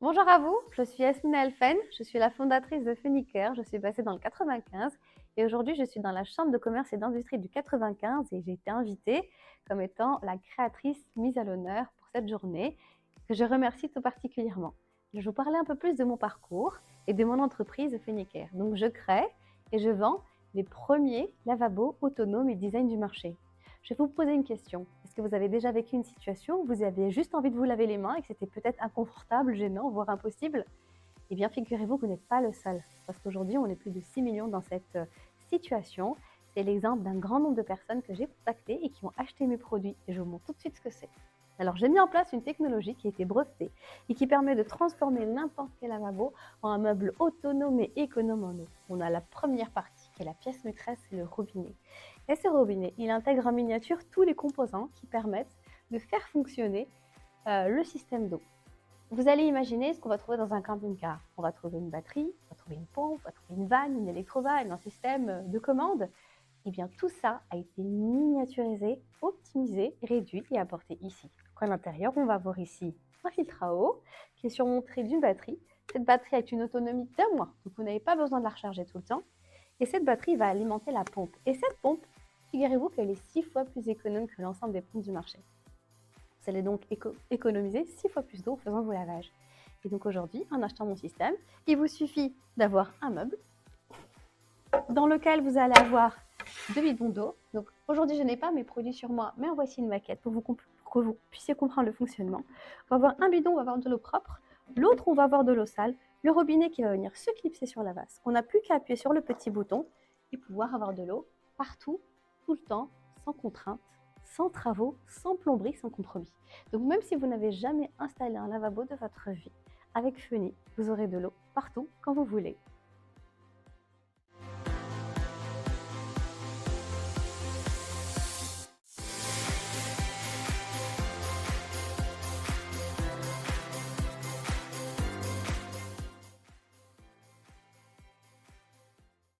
Bonjour à vous, je suis Yasmina Elfen, je suis la fondatrice de Funiker, je suis basée dans le 95 et aujourd'hui je suis dans la Chambre de commerce et d'industrie du 95 et j'ai été invitée comme étant la créatrice mise à l'honneur pour cette journée que je remercie tout particulièrement. Je vais vous parler un peu plus de mon parcours et de mon entreprise Funiker. Donc je crée et je vends les premiers lavabos autonomes et design du marché. Je vais vous poser une question. Est-ce que vous avez déjà vécu une situation où vous aviez juste envie de vous laver les mains et que c'était peut-être inconfortable, gênant, voire impossible? Eh bien, figurez-vous que vous n'êtes pas le seul. Parce qu'aujourd'hui, on est plus de 6 millions dans cette situation. C'est l'exemple d'un grand nombre de personnes que j'ai contactées et qui ont acheté mes produits. Et je vous montre tout de suite ce que c'est. Alors, j'ai mis en place une technologie qui a été brevetée et qui permet de transformer n'importe quel lavabo en un meuble autonome et économe en eau. On a la première partie qui est la pièce maîtresse, c'est le robinet. Et ce robinet, il intègre en miniature tous les composants qui permettent de faire fonctionner le système d'eau. Vous allez imaginer ce qu'on va trouver dans un camping-car. On va trouver une batterie, on va trouver une pompe, on va trouver une vanne, une électrovanne, un système de commande. Eh bien, tout ça a été miniaturisé, optimisé, réduit et apporté ici. Donc, à l'intérieur, on va voir ici un filtre à eau qui est surmonté d'une batterie. Cette batterie a une autonomie d'un mois, donc vous n'avez pas besoin de la recharger tout le temps. Et cette batterie va alimenter la pompe. Et cette pompe, figurez-vous qu'elle est 6 fois plus économe que l'ensemble des pompes du marché. Vous allez donc économiser 6 fois plus d'eau en faisant vos lavages. Et donc aujourd'hui, en achetant mon système, il vous suffit d'avoir un meuble dans lequel vous allez avoir 2 bidons d'eau. Donc aujourd'hui, je n'ai pas mes produits sur moi, mais en voici une maquette pour que vous puissiez comprendre le fonctionnement. On va avoir un bidon, on va avoir de l'eau propre. L'autre, on va avoir de l'eau sale. Le robinet qui va venir se clipser sur la vase. On n'a plus qu'à appuyer sur le petit bouton et pouvoir avoir de l'eau partout, tout le temps, sans contrainte, sans travaux, sans plomberie, sans compromis. Donc même si vous n'avez jamais installé un lavabo de votre vie, avec Funi, vous aurez de l'eau partout quand vous voulez.